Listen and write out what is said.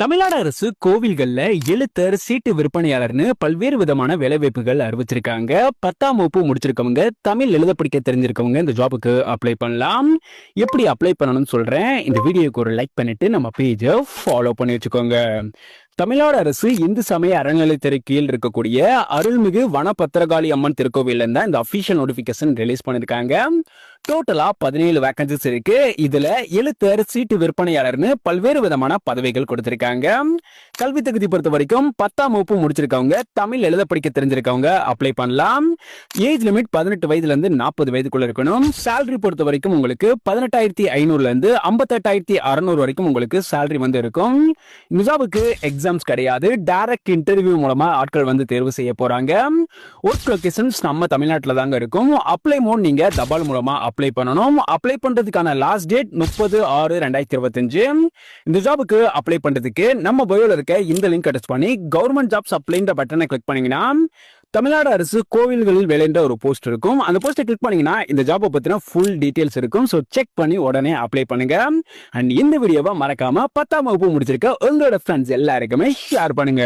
தமிழ்நாடு அரசு கோவில்கள்ல எழுத்தர், சீட்டு விற்பனையாளர்னு பல்வேறு விதமான வேலைவாய்ப்புகள் அறிவிச்சிருக்காங்க. 10ஆம் வகுப்பு முடிச்சிருக்கவங்க, தமிழ் எழுத படிக்க தெரிஞ்சிருக்கவங்க இந்த ஜாபுக்கு அப்ளை பண்ணலாம். எப்படி அப்ளை பண்ணணும்னு சொல்றேன். இந்த வீடியோக்கு ஒரு லைக் பண்ணிட்டு நம்ம பேஜை ஃபாலோ பண்ணி வச்சுக்கோங்க. தமிழ்நாடு அரசு இந்து சமய அறநிலையத்துறை கீழ் இருக்கக்கூடிய அருள்மிகு வன பத்திரகாளி அம்மன் திருக்கோவில் தான் இந்த அபிஷியல் நோட்டிபிகேஷன் ரிலீஸ் பண்ணிருக்காங்க. டோட்டலா 17 வேகன்சிஸ் இருக்கு. இதுல எழுத்தர், சீட்டு விற்பனையாளர்னு பல்வேறு விதமான பதவிகள் கொடுத்திருக்காங்க. கல்வி தகுதி பொறுத்த வரைக்கும் 10ஆம் வகுப்பு முடிச்சிருக்கவங்க, தமிழ் எழுத படிக்க தெரிஞ்சிருக்கவங்க அப்ளை பண்ணலாம். ஏஜ் லிமிட் 18 வயதுல இருந்து 40 வயதுக்குள்ள இருக்கணும். சேலரி பொறுத்த வரைக்கும் உங்களுக்கு 18,500 இருந்து 58,600 வரைக்கும் உங்களுக்கு சேலரி வந்து இருக்கும். இந்த ஜாபுக்கு எக்ஸாம்ஸ் கிடையாது. டைரக்ட் இன்டர்வியூ மூலமா ஆட்கள் வந்து தேர்வு செய்ய போறாங்க. ஒர்க் லொகேஷன்ஸ் நம்ம தமிழ்நாட்டில் தாங்க இருக்கும். அப்ளை மோட் நீங்க தபால் மூலமா அப்ளை பண்ணணும். அப்ளை பண்றதுக்கான லாஸ்ட் டேட் 30/6/2025. இந்த ஜாபுக்கு அப்ளை பண்றதுக்கு நம்ம பயோல இருக்க இந்த லிங்க் அட்டாச் பண்ணி கவர்மெண்ட் ஜாப்ஸ் அப்ளைன்ற பட்டனை கிளிக் பண்ணீங்கன்னா தமிழ்நாடு அரசு கோவில்களில் வேலைன்ற ஒரு போஸ்ட் இருக்கும். அந்த போஸ்ட்டை கிளிக் பண்ணீங்கன்னா இந்த ஜாபை பத்தின ஃபுல் டீடைல்ஸ் இருக்கும். ஸோ செக் பண்ணி உடனே அப்ளை பண்ணுங்க. அண்ட் இந்த வீடியோவை மறக்காம 10ஆம் வகுப்பு முடிச்சிருக்க உங்களோட ஃப்ரெண்ட்ஸ் எல்லாருக்குமே ஷேர் பண்ணுங்க.